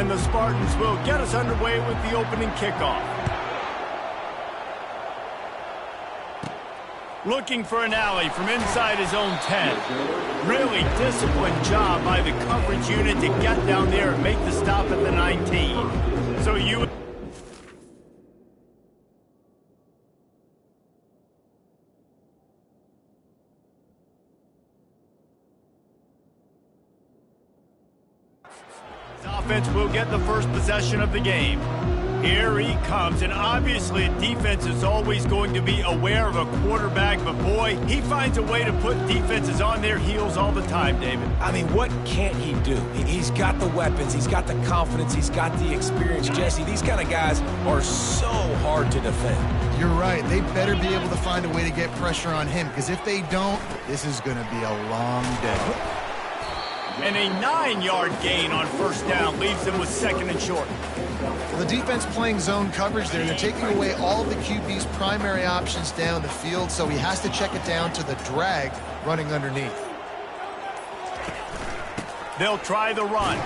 And the Spartans will get us underway with the opening kickoff. Looking for an alley from inside his own 10. Really disciplined job by the coverage unit to get down there and make the stop at the 19. So you... Offense will get the first possession of the game. Here he comes, and obviously defense is always going to be aware of a quarterback, but boy, he finds a way to put defenses on their heels all the time, David. I mean, what can't he do? He's got the weapons, he's got the confidence, he's got the experience. Jesse, these kind of guys are so hard to defend. You're right. They better be able to find a way to get pressure on him, because if they don't, this is going to be a long day. And a 9-yard gain on first down leaves them with second and short. Well, the defense playing zone coverage there. They're taking away all the QB's primary options down the field, so he has to check it down to the drag running underneath. They'll try the run.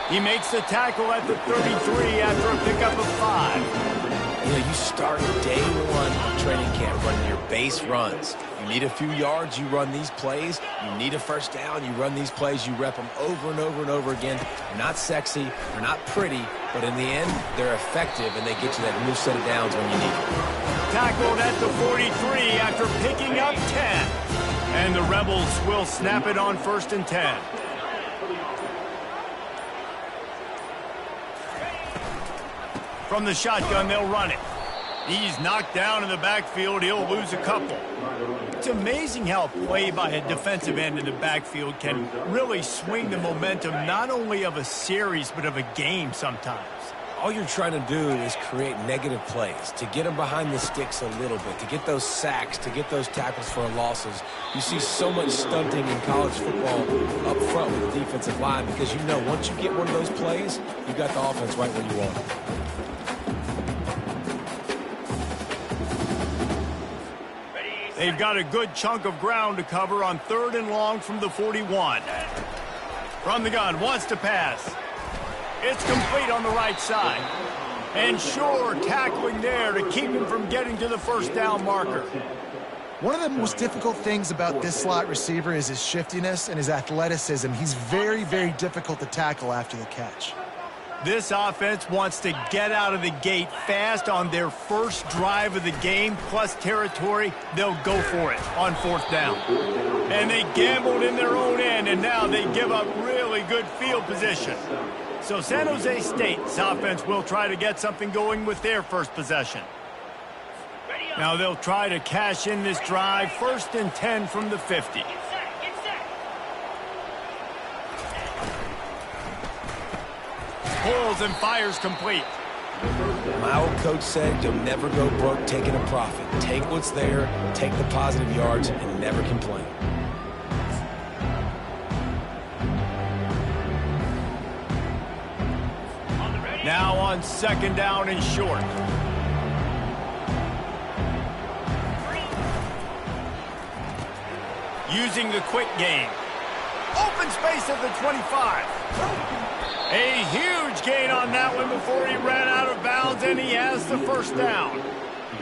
He makes the tackle at the 33 after a pickup of 5. You know, you start day one of training camp running your base runs. You need a few yards, you run these plays. You need a first down, you run these plays. You rep them over and over and over again. They're not sexy, they're not pretty, but in the end, they're effective, and they get you that new set of downs when you need it. Tackled at the 43 after picking up 10. And the Rebels will snap it on first and 10. From the shotgun, they'll run it. He's knocked down in the backfield. He'll lose a couple. It's amazing how play by a defensive end in the backfield can really swing the momentum not only of a series but of a game sometimes. All you're trying to do is create negative plays, to get them behind the sticks a little bit, to get those sacks, to get those tackles for losses. You see so much stunting in college football up front with the defensive line because you know once you get one of those plays, you got the offense right where you want it. They've got a good chunk of ground to cover on 3rd and long from the 41. From the gun, wants to pass. It's complete on the right side. And sure, tackling there to keep him from getting to the first down marker. One of the most difficult things about this slot receiver is his shiftiness and his athleticism. He's very, very difficult to tackle after the catch. This offense wants to get out of the gate fast on their first drive of the game, plus territory. They'll go for it on 4th down. And they gambled in their own end, and now they give up really good field position. So San Jose State's offense will try to get something going with their first possession. Now they'll try to cash in this drive, 1st and 10 from the 50. Pulls and fires complete. My old coach said you'll never go broke taking a profit. Take what's there, take the positive yards, and never complain. Now on 2nd down and short. Using the quick game. Open space at the 25. A huge gain on that one before he ran out of bounds, and he has the first down.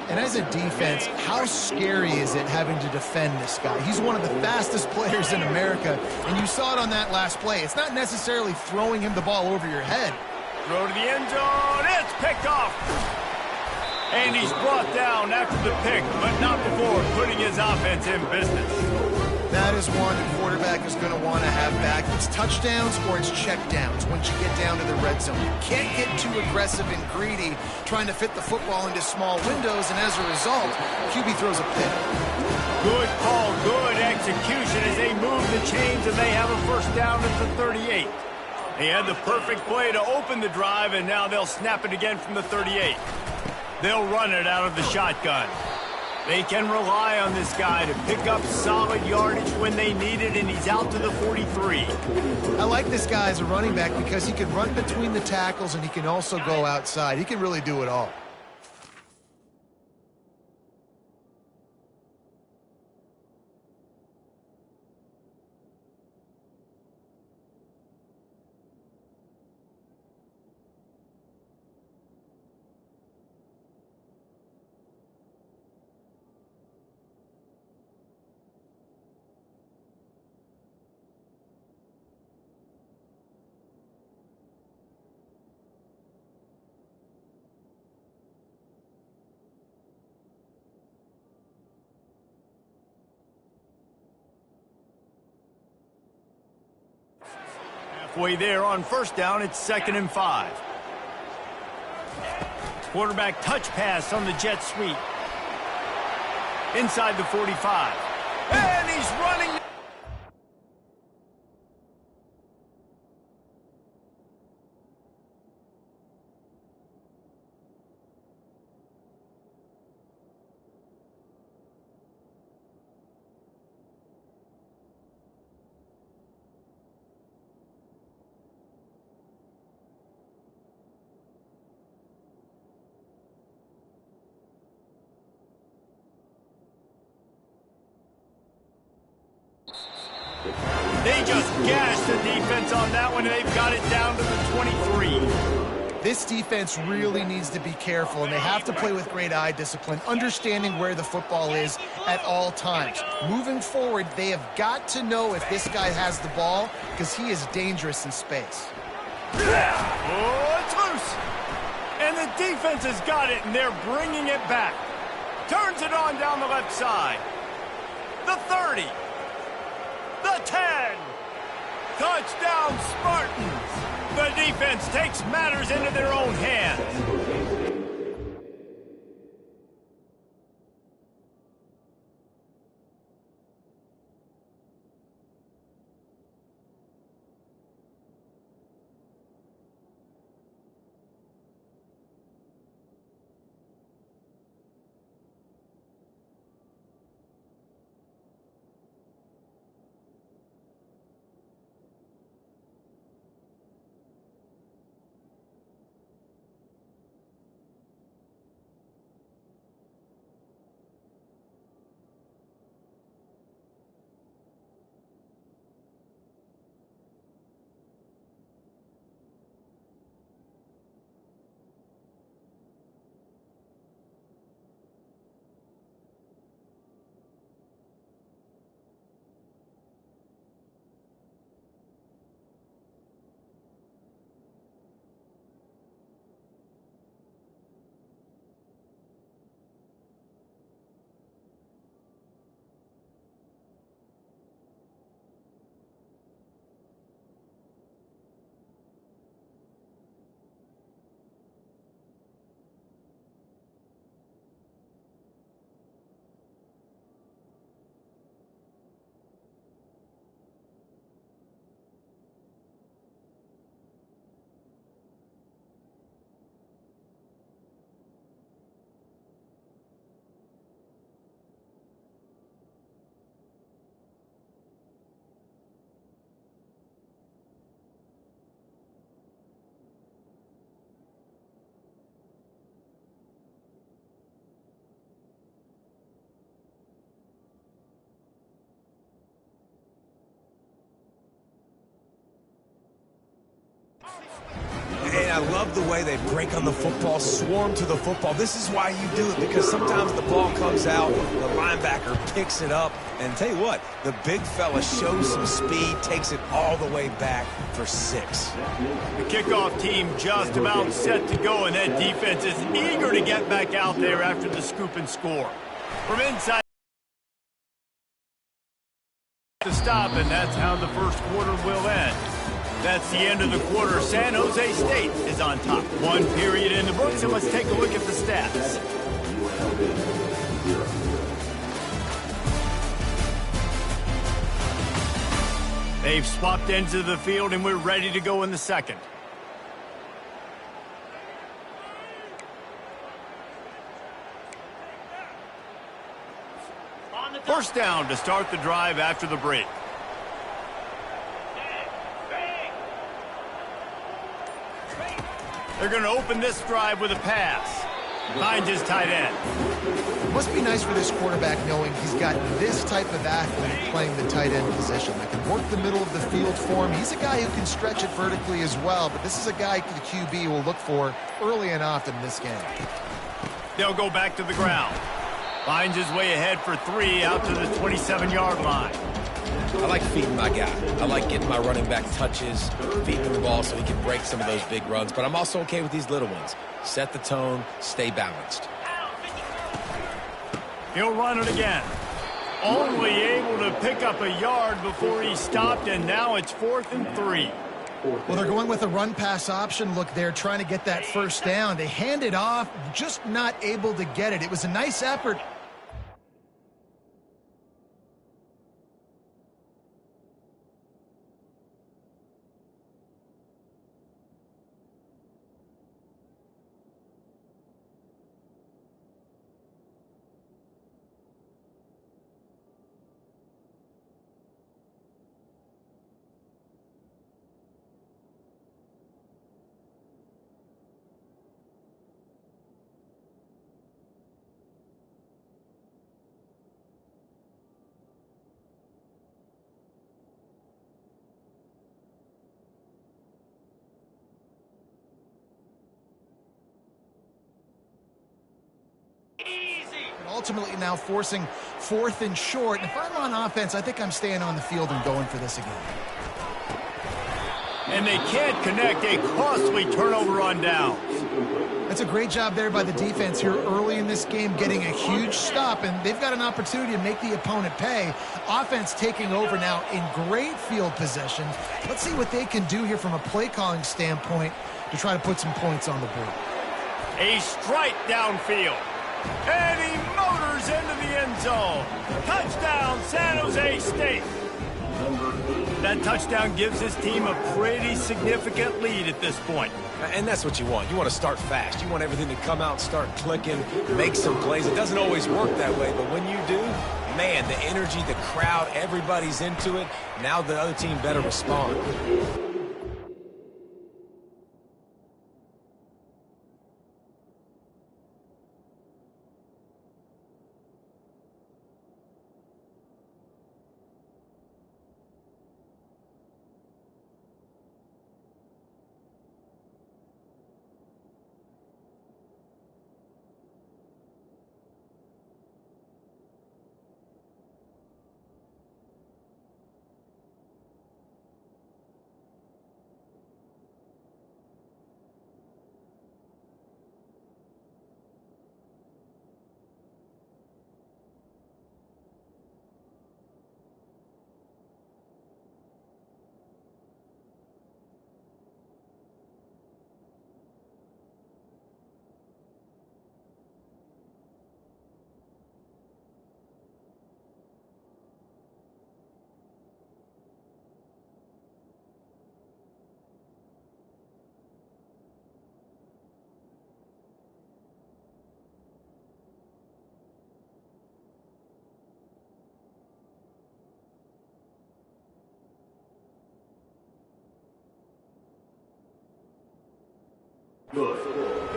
And as a defense, how scary is it having to defend this guy? He's one of the fastest players in America, and you saw it on that last play. It's not necessarily throwing him the ball over your head. Throw to the end zone. It's picked off. And he's brought down after the pick, but not before putting his offense in business. That is one the quarterback is going to want to have back. It's touchdowns or it's checkdowns once you get down to the red zone. You can't get too aggressive and greedy trying to fit the football into small windows, and as a result, QB throws a pick. Good call, good execution as they move the chains, and they have a first down at the 38. They had the perfect play to open the drive, and now they'll snap it again from the 38. They'll run it out of the shotgun. They can rely on this guy to pick up solid yardage when they need it, and he's out to the 43. I like this guy as a running back because he can run between the tackles and he can also go outside. He can really do it all. halfway there on first down. It's 2nd and 5. Quarterback touch pass on the jet sweep. Inside the 45. And he's running. They just gashed the defense on that one, and they've got it down to the 23. This defense really needs to be careful, and they have to play with great eye discipline, understanding where the football is at all times. Moving forward, they have got to know if this guy has the ball, because he is dangerous in space. Oh, it's loose. And the defense has got it, and they're bringing it back. Turns it on down the left side. The 30. The 10. Touchdown, Spartans. The defense takes matters into their own hands. And I love the way they break on the football, swarm to the football. This is why you do it, because sometimes the ball comes out, the linebacker picks it up, and tell you what, the big fella shows some speed, takes it all the way back for 6. The kickoff team just about set to go, and that defense is eager to get back out there after the scoop and score. From inside to stop, and that's how the first quarter will end. That's the end of the quarter. San Jose State is on top. 1 period in the books, and let's take a look at the stats. They've swapped ends of the field, and we're ready to go in the second. First down to start the drive after the break. They're going to open this drive with a pass. Finds his tight end. It must be nice for this quarterback knowing he's got this type of athlete playing the tight end position that can work the middle of the field for him. He's a guy who can stretch it vertically as well, but this is a guy the QB will look for early and often in this game. They'll go back to the ground. Finds his way ahead for 3 out to the 27-yard line. I like feeding my guy. I like getting my running back touches, feeding him the ball so he can break some of those big runs. But I'm also okay with these little ones. Set the tone, stay balanced. He'll run it again. Only able to pick up a yard before he stopped, and now it's 4th and 3. Well, they're going with a run-pass option look there, trying to get that first down. They hand it off, just not able to get it. It was a nice effort. Ultimately now forcing 4th and short. And if I'm on offense, I think I'm staying on the field and going for this again. And they can't connect. A costly turnover on downs. That's a great job there by the defense here early in this game, getting a huge stop, and they've got an opportunity to make the opponent pay. Offense taking over now in great field possession. Let's see what they can do here from a play calling standpoint to try to put some points on the board. A strike downfield. And he motors into the end zone. Touchdown, San Jose State. That touchdown gives his team a pretty significant lead at this point. And that's what you want. You want to start fast. You want everything to come out and start clicking, make some plays. It doesn't always work that way, but when you do, man, the energy, the crowd, everybody's into it. Now the other team better respond.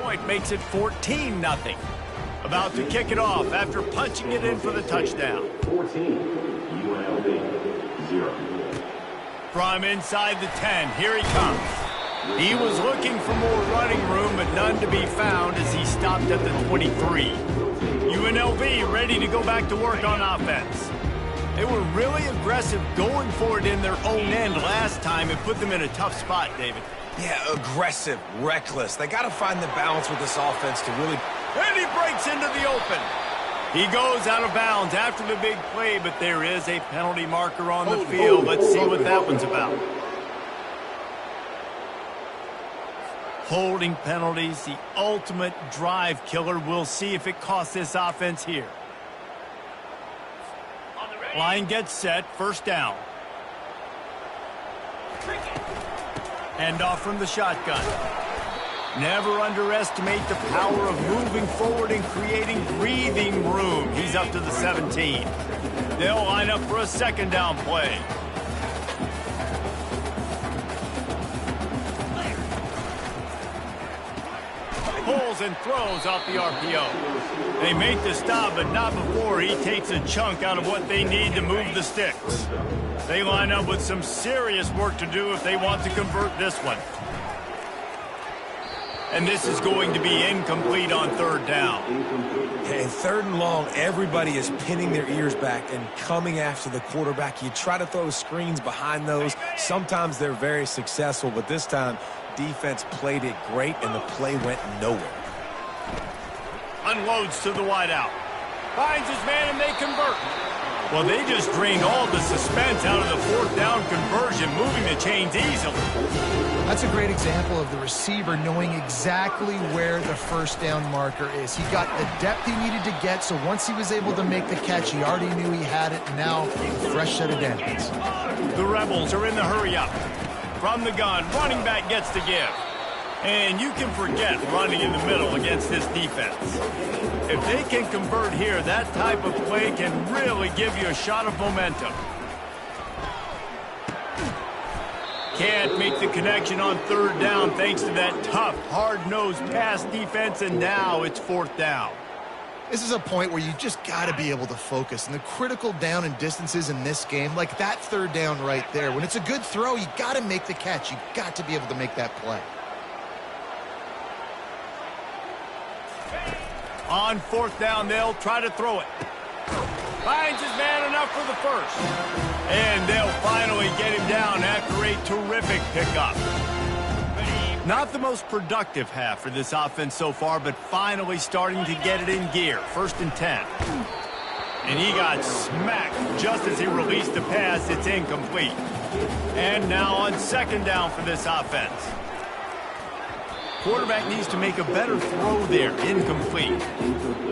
Point makes it 14-0. About to kick it off after punching it in for the touchdown. 14, UNLV, 0. From inside the 10, here he comes. He was looking for more running room, but none to be found as he stopped at the 23. UNLV ready to go back to work on offense. They were really aggressive going for it in their own end last time and put them in a tough spot, David. Yeah, aggressive, reckless. They got to find the balance with this offense to really... And he breaks into the open. He goes out of bounds after the big play, but there is a penalty marker on the field. Let's see what that one's about. Holding penalties, the ultimate drive killer. We'll see if it costs this offense here. Line gets set, first down. Hand off from the shotgun. Never underestimate the power of moving forward and creating breathing room. He's up to the 17. They'll line up for a second down play. Pulls and throws off the RPO. They make the stop, but not before he takes a chunk out of what they need to move the sticks. They line up with some serious work to do if they want to convert this one. And this is going to be incomplete on third down. And third and long, everybody is pinning their ears back and coming after the quarterback. You try to throw screens behind those. Sometimes they're very successful, but this time, defense played it great, and the play went nowhere. Unloads to the wideout. Finds his man, and they convert. Well, they just drained all the suspense out of the fourth down conversion, moving the chains easily. That's a great example of the receiver knowing exactly where the first down marker is. He got the depth he needed to get, so once he was able to make the catch, he already knew he had it, and now a fresh set of downs. The Rebels are in the hurry-up. From the gun, running back gets to give. And you can forget running in the middle against this defense. If they can convert here, that type of play can really give you a shot of momentum. Can't make the connection on third down thanks to that tough, hard-nosed pass defense, and now it's fourth down. This is a point where you just got to be able to focus. And the critical down and distances in this game, like that third down right there, when it's a good throw, you got to make the catch. You got to be able to make that play. On fourth down, they'll try to throw it. Finds his man enough for the first. And they'll finally get him down after a terrific pickup. Not the most productive half for this offense so far, but finally starting to get it in gear. 1st and 10. And he got smacked just as he released the pass. It's incomplete. And now on 2nd down for this offense. Quarterback needs to make a better throw there. Incomplete.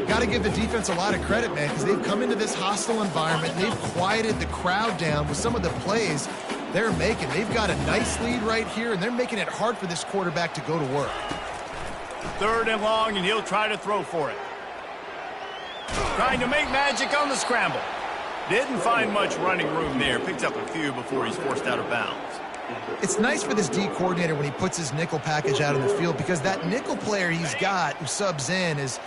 Got to give the defense a lot of credit, man, because they've come into this hostile environment. And they've quieted the crowd down with some of the plays they're making. They've got a nice lead right here, and they're making it hard for this quarterback to go to work. 3rd and long, and he'll try to throw for it. Trying to make magic on the scramble. Didn't find much running room there. Picks up a few before he's forced out of bounds. It's nice for this D coordinator when he puts his nickel package out in the field, because that nickel player he's got who subs in is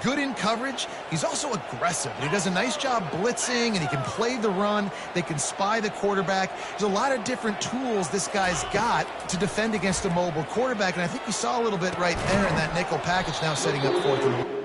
good in coverage. He's also aggressive. He does a nice job blitzing, and he can play the run. They can spy the quarterback. There's a lot of different tools this guy's got to defend against a mobile quarterback, and I think you saw a little bit right there in that nickel package, now setting up 4th and 1.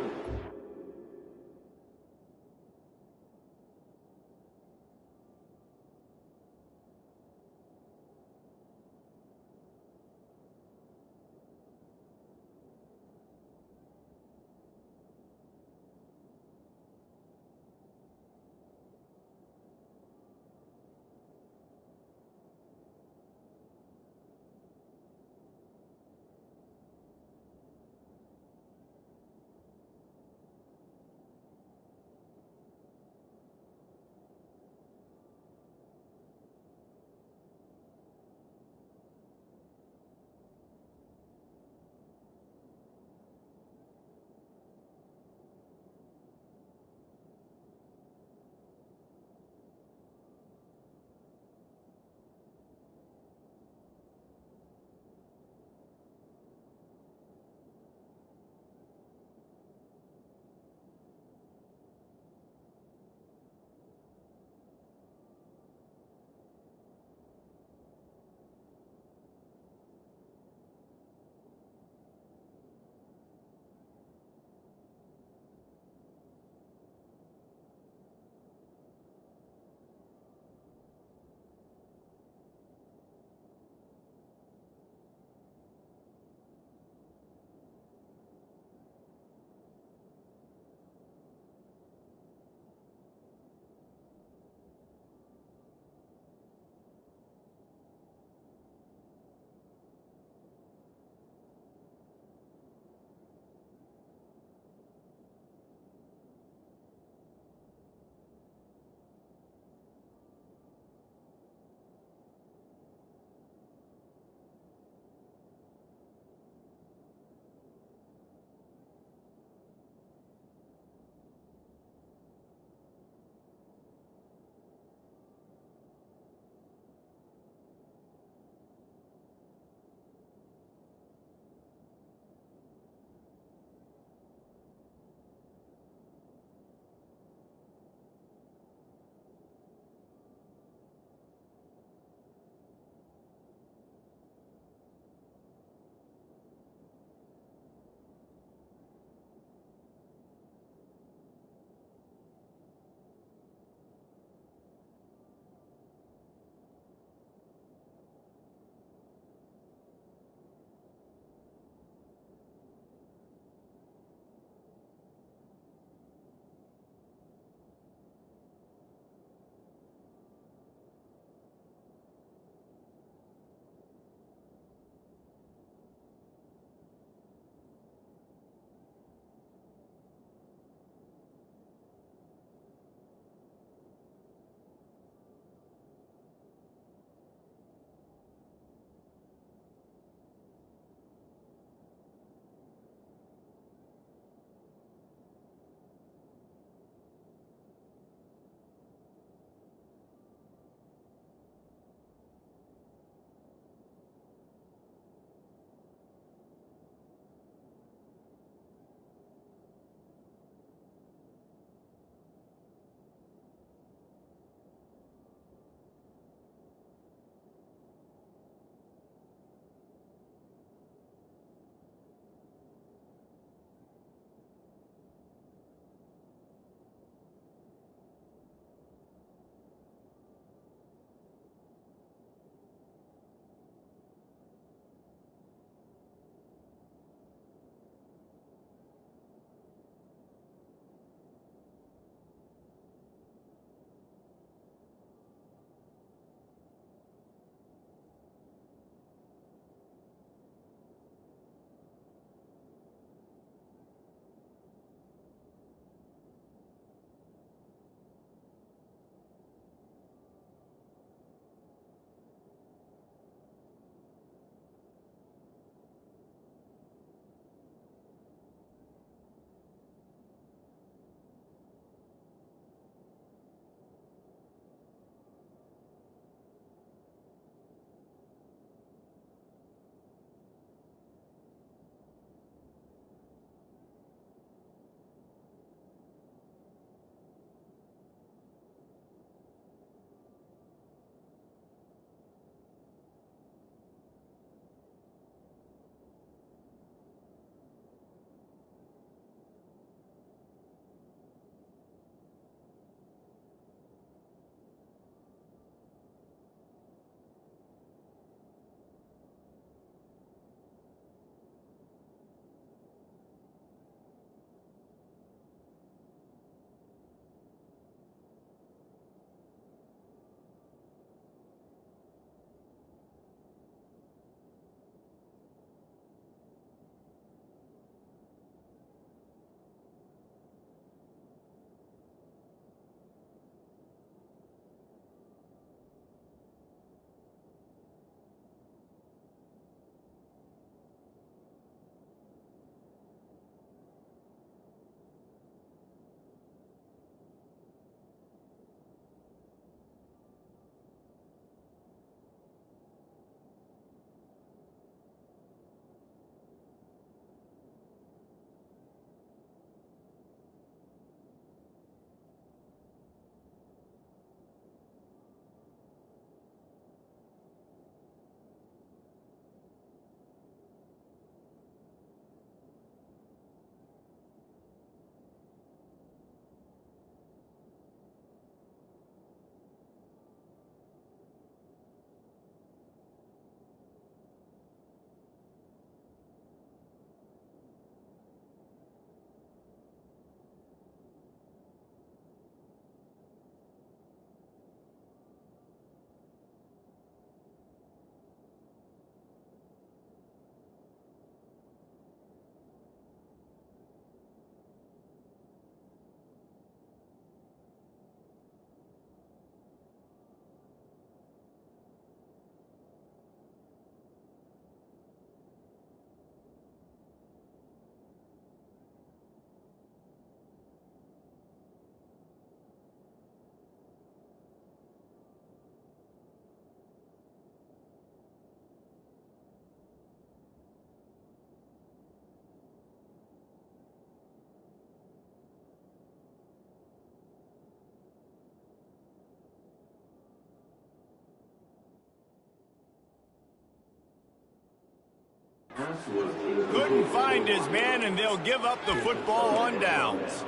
Couldn't find his man, and they'll give up the football on downs.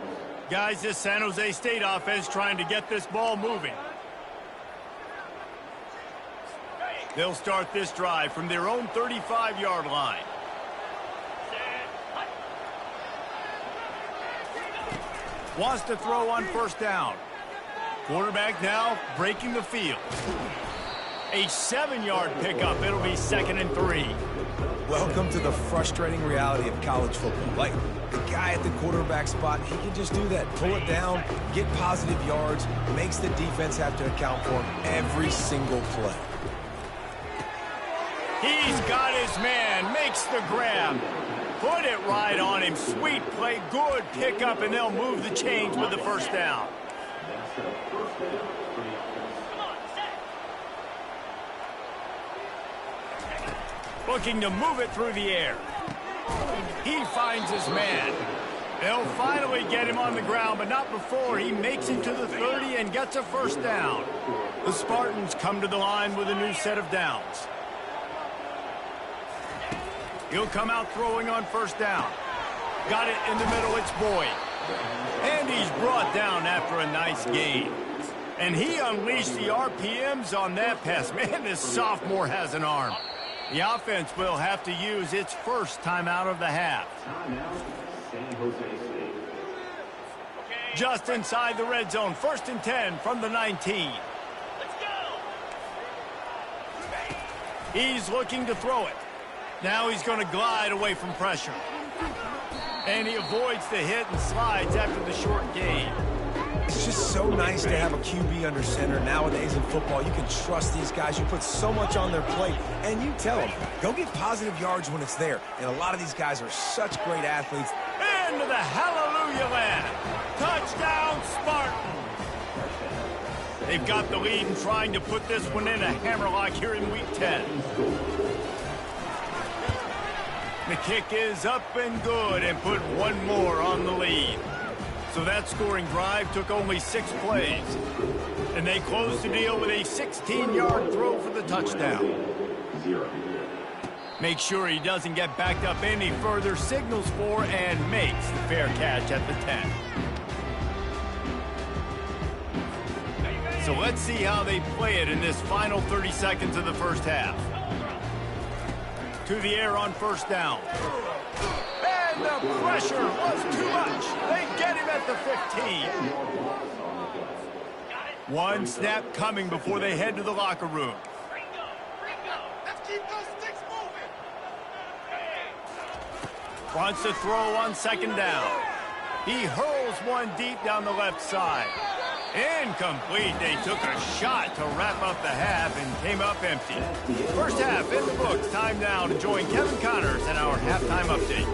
Guys, this San Jose State offense trying to get this ball moving. They'll start this drive from their own 35-yard line. Wants to throw on first down. Quarterback now breaking the field. A 7-yard pickup. It'll be 2nd and 3. Welcome to the frustrating reality of college football. Like, the guy at the quarterback spot, he can just do that. Pull it down, get positive yards, makes the defense have to account for him every single play. He's got his man, makes the grab. Put it right on him. Sweet play, good pickup, and they'll move the chains with the first down. Looking to move it through the air. He finds his man. They'll finally get him on the ground, but not before he makes it to the 30 and gets a first down. The Spartans come to the line with a new set of downs. He'll come out throwing on first down. Got it in the middle, it's Boyd. And he's brought down after a nice gain. And he unleashed the RPMs on that pass. Man, this sophomore has an arm. The offense will have to use its first timeout of the half. Just inside the red zone, 1st and 10 from the 19. He's looking to throw it. Now he's going to glide away from pressure. And he avoids the hit and slides after the short gain. It's just so nice to have a QB under center. Nowadays in football, you can trust these guys. You put so much on their plate, and you tell them, go get positive yards when it's there. And a lot of these guys are such great athletes. Into the hallelujah land. Touchdown, Spartan. They've got the lead and trying to put this one in a hammerlock here in week 10. The kick is up and good and put one more on the lead. So that scoring drive took only 6 plays. And they closed the deal with a 16-yard throw for the touchdown. Make sure he doesn't get backed up any further, signals for and makes the fair catch at the 10. So let's see how they play it in this final 30 seconds of the first half. To the air on first down. And the pressure was too much. They get him at the 15. One snap coming before they head to the locker room. Let's keep those sticks moving. Wants to throw on 2nd down. He hurls one deep down the left side. Incomplete. They took a shot to wrap up the half and came up empty. First half in the books. Time now to join Kevin Connors and our halftime update.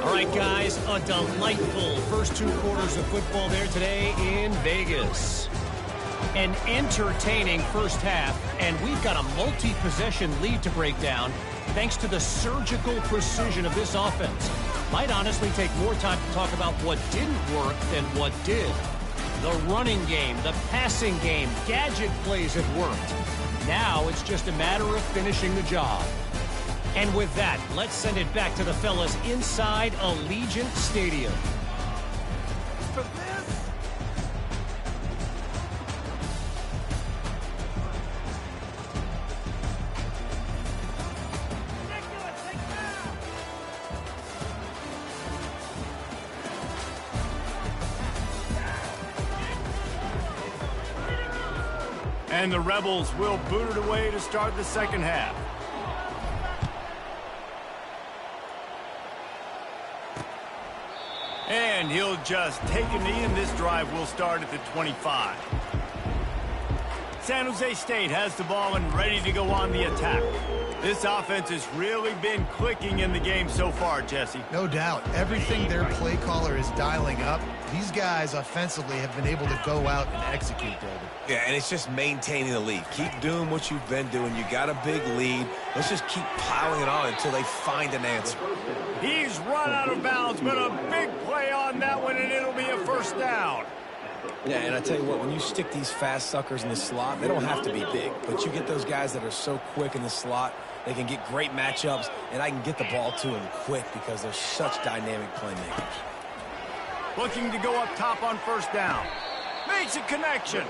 All right, guys, a delightful first 2 quarters of football there today in Vegas. An entertaining first half, and we've got a multi-possession lead to break down thanks to the surgical precision of this offense. Might honestly take more time to talk about what didn't work than what did. The running game, the passing game, gadget plays have worked. Now it's just a matter of finishing the job. And with that, let's send it back to the fellas inside Allegiant Stadium. For this. And the Rebels will boot it away to start the second half. And he'll just take a knee, and this drive will start at the 25. San Jose State has the ball and ready to go on the attack. This offense has really been clicking in the game so far, Jesse. No doubt. Everything their play caller is dialing up, these guys offensively have been able to go out and execute, David. Yeah, and it's just maintaining the lead. Keep doing what you've been doing. You got a big lead. Let's just keep piling it on until they find an answer. He's run out of bounds, but a big play on that one, and it'll be a first down. Yeah, and I tell you what, when you stick these fast suckers in the slot, they don't have to be big. But you get those guys that are so quick in the slot, They can get great matchups, and I can get the ball to them quick because they're such dynamic playmakers. Looking to go up top on first down. Makes a connection.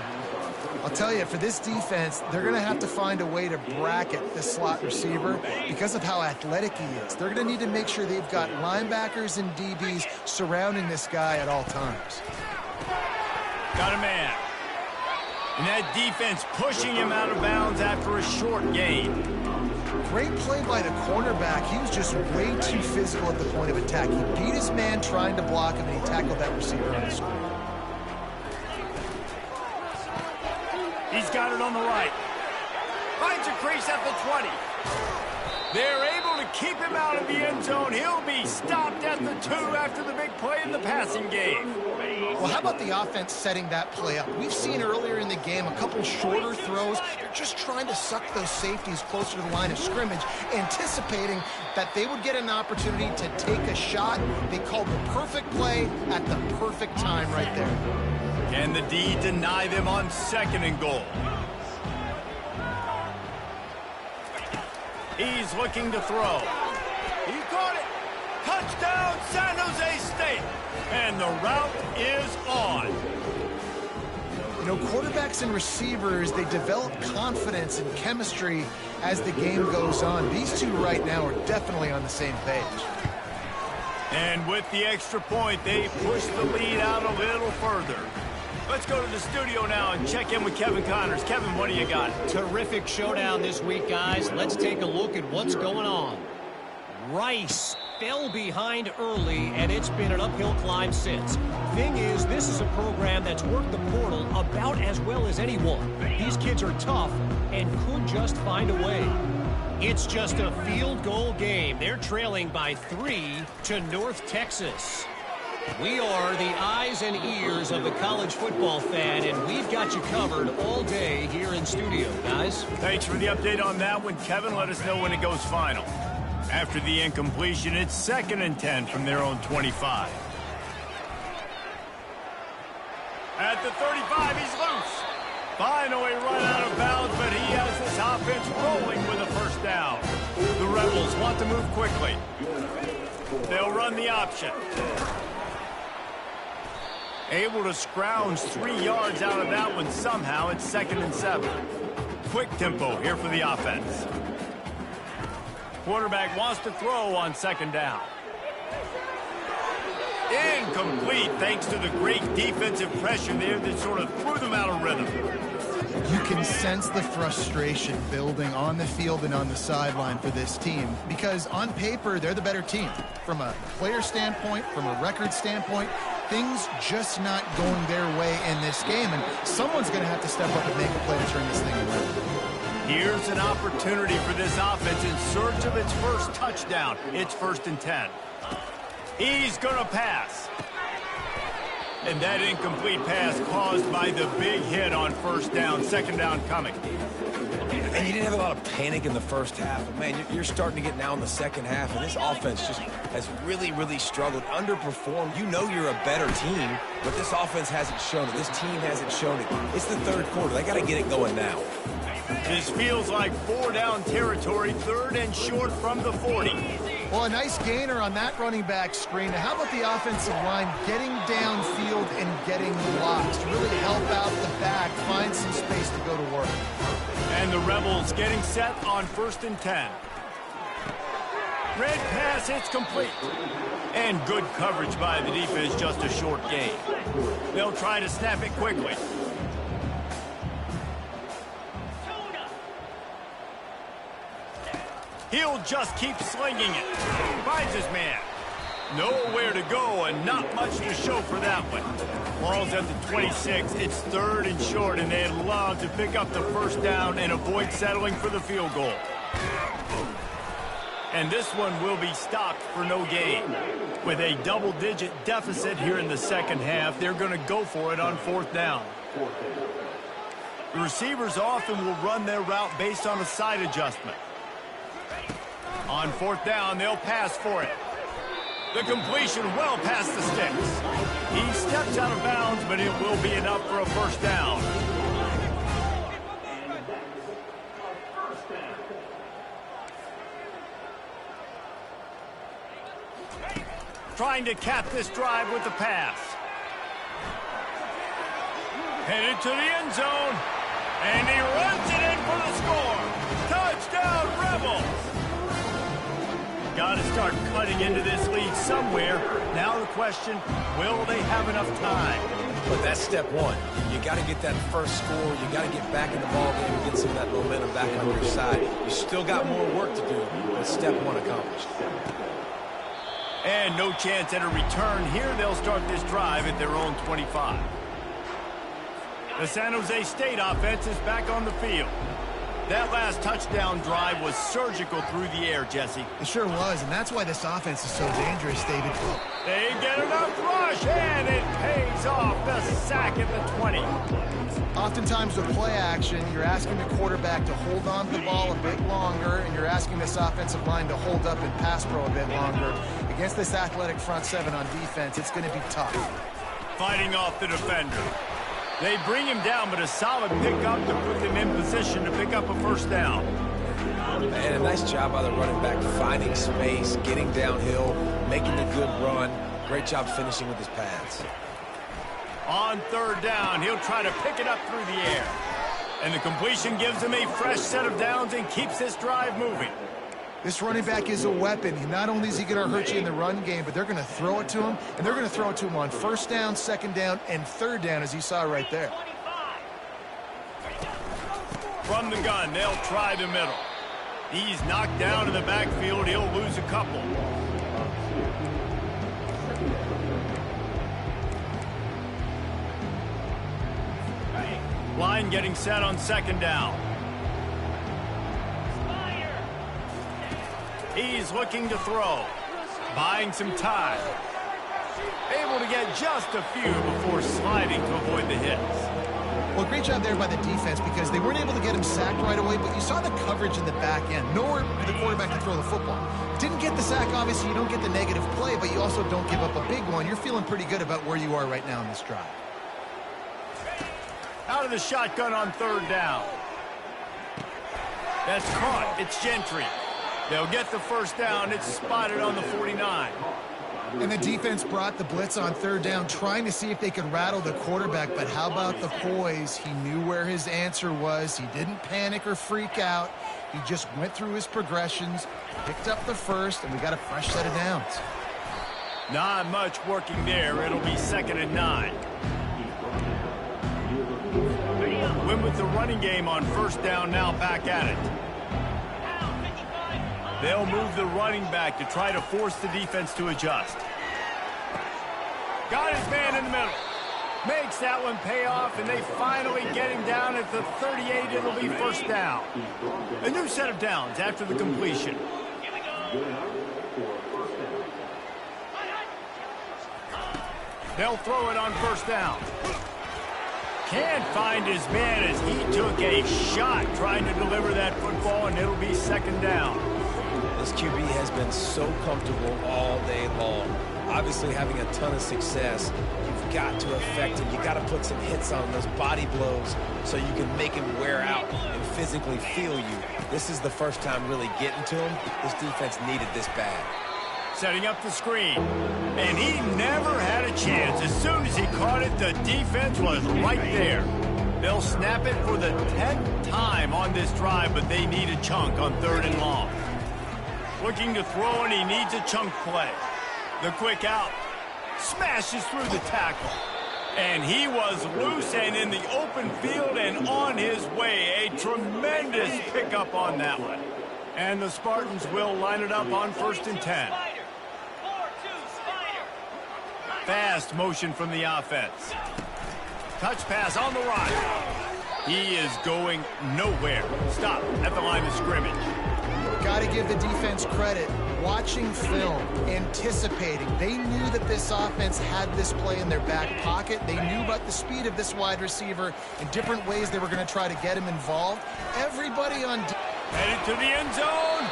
I'll tell you, for this defense, they're going to have to find a way to bracket the slot receiver because of how athletic he is. They're going to need to make sure they've got linebackers and DBs surrounding this guy at all times. Got a man. And that defense pushing him out of bounds after a short gain. Great play by the cornerback. He was just way too physical at the point of attack. He beat his man trying to block him, and he tackled that receiver on the screen. He's got it on the right. Finds a crease at the 20. They're able to keep him out of the end zone. He'll be stopped at the 2 after the big play in the passing game. Well, how about the offense setting that play up? We've seen earlier in the game a couple shorter throws. They're just trying to suck those safeties closer to the line of scrimmage, anticipating that they would get an opportunity to take a shot. They called the perfect play at the perfect time right there. Can the D deny them on 2nd and goal? He's looking to throw. He caught it. Touchdown, San Jose State. And the route is on. You know, quarterbacks and receivers, they develop confidence and chemistry as the game goes on. These two right now are definitely on the same page. And with the extra point, they push the lead out a little further. Let's go to the studio now and check in with Kevin Connors. Kevin, what do you got? Terrific showdown this week, guys. Let's take a look at what's going on. Rice fell behind early, and it's been an uphill climb since. Thing is, this is a program that's worked the portal about as well as anyone. These kids are tough and could just find a way. It's just a field goal game. They're trailing by 3 to North Texas. We are the eyes and ears of the college football fan, and we've got you covered all day here in studio, guys. Thanks for the update on that one, Kevin. Let us know when it goes final. After the incompletion, it's 2nd and 10 from their own 25. At the 35, he's loose. Finally run out of bounds, but he has this offense rolling with a first down. The Rebels want to move quickly. They'll run the option. Able to scrounge 3 yards out of that one somehow. It's 2nd and 7. Quick tempo here for the offense. Quarterback wants to throw on 2nd down. Incomplete thanks to the great defensive pressure there that sort of threw them out of rhythm. You can sense the frustration building on the field and on the sideline for this team because on paper, they're the better team. From a player standpoint, from a record standpoint, things just not going their way in this game, and someone's going to have to step up and make a play to turn this thing around. Here's an opportunity for this offense in search of its first touchdown. It's 1st and 10. He's going to pass. And that incomplete pass caused by the big hit on 1st down. 2nd down coming. And you didn't have a lot of panic in the first half. But, man, you're starting to get now in the second half, and this offense just has really, really struggled, underperformed. You know you're a better team, but this offense hasn't shown it. This team hasn't shown it. It's the 3rd quarter. They got to get it going now. This feels like 4-down territory, 3rd and short from the 40. Well, a nice gainer on that running back screen. Now, how about the offensive line getting downfield and getting blocks to really help out the back, find some space to go to work. And the Rebels getting set on 1st and 10. Red pass, it's complete. And good coverage by the defense, just a short gain. They'll try to snap it quickly. He'll just keep slinging it. Finds his man. Nowhere to go and not much to show for that one. Ball's at the 26. It's 3rd and short, and they'd love to pick up the 1st down and avoid settling for the field goal. And this one will be stopped for no gain. With a double-digit deficit here in the 2nd half, they're going to go for it on 4th down. The receivers often will run their route based on a side adjustment. On 4th down, they'll pass for it. The completion well past the sticks. He steps out of bounds, but it will be enough for a 1st down. trying to cap this drive with the pass. Headed to the end zone. And he runs it in for the score. Touchdown, Rebels! Got to start cutting into this lead somewhere. Now the question, will they have enough time? But that's step one. You got to get that first score. You got to get back in the ball game and get some of that momentum back on your side. You still got more work to do, but step one accomplished. And no chance at a return here. They'll start this drive at their own 25. The San Jose State offense is back on the field. That last touchdown drive was surgical through the air, Jesse. It sure was, and that's why this offense is so dangerous, David. They get enough rush, and it pays off. The sack at the 20. Oftentimes with play action, you're asking the quarterback to hold on to the ball a bit longer, and you're asking this offensive line to hold up and pass pro a bit longer. Against this athletic front seven on defense, it's going to be tough. Fighting off the defender. They bring him down, but a solid pickup to put them in position to pick up a first down. And a nice job by the running back, finding space, getting downhill, making a good run. Great job finishing with his pass. On third down, he'll try to pick it up through the air. And the completion gives him a fresh set of downs and keeps this drive moving. This running back is a weapon. Not only is he going to hurt you in the run game, but they're going to throw it to him, and they're going to throw it to him on first down, second down, and third down, as you saw right there. From the gun, they'll try the middle. He's knocked down in the backfield. He'll lose a couple. Line getting set on second down. He's looking to throw. Buying some time. Able to get just a few before sliding to avoid the hits. Well, great job there by the defense because they weren't able to get him sacked right away, but you saw the coverage in the back end. Nowhere for the quarterback to throw the football. Didn't get the sack, obviously. You don't get the negative play, but you also don't give up a big one. You're feeling pretty good about where you are right now in this drive. Out of the shotgun on third down. That's caught. It's Gentry. They'll get the first down. It's spotted on the 49. And the defense brought the blitz on third down, trying to see if they could rattle the quarterback. But how about the poise? He knew where his answer was. He didn't panic or freak out. He just went through his progressions, picked up the first, and we got a fresh set of downs. Not much working there. It'll be 2nd and 9. Win with the running game on first down, now back at it. They'll move the running back to try to force the defense to adjust. Got his man in the middle. Makes that one pay off, and they finally get him down at the 38. It'll be first down. A new set of downs after the completion. They'll throw it on first down. Can't find his man as he took a shot trying to deliver that football, and it'll be 2nd down. This QB has been so comfortable all day long. Obviously having a ton of success. You've got to affect him. You got to put some hits on those body blows so you can make him wear out and physically feel you. This is the first time really getting to him. This defense needed this bad. Setting up the screen. And he never had a chance. As soon as he caught it, the defense was right there. They'll snap it for the 10th time on this drive, but they need a chunk on 3rd and long. Looking to throw, and he needs a chunk play. The quick out. Smashes through the tackle. And he was loose and in the open field and on his way. A tremendous pickup on that one. And the Spartans will line it up on 1st and 10. Fast motion from the offense. Touch pass on the run. He is going nowhere. Stop at the line of scrimmage. Got to give the defense credit. Watching film, anticipating. They knew that this offense had this play in their back pocket. They knew about the speed of this wide receiver and different ways they were going to try to get him involved. Everybody on... Headed to the end zone.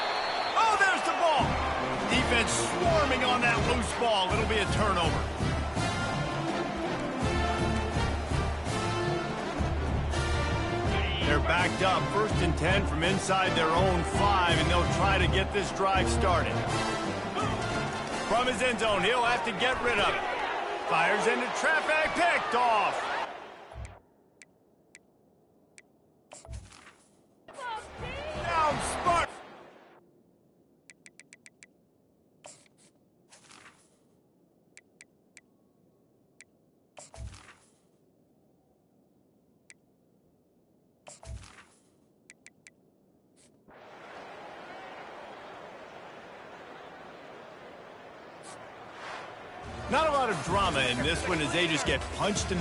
Oh, there's the ball. Defense swarming on that loose ball. It'll be a turnover. They're backed up, 1st and 10 from inside their own 5, and they'll try to get this drive started. From his end zone, he'll have to get rid of it. Fires into traffic, picked off. Down Spark. Not a lot of drama in this one as they just get punched in the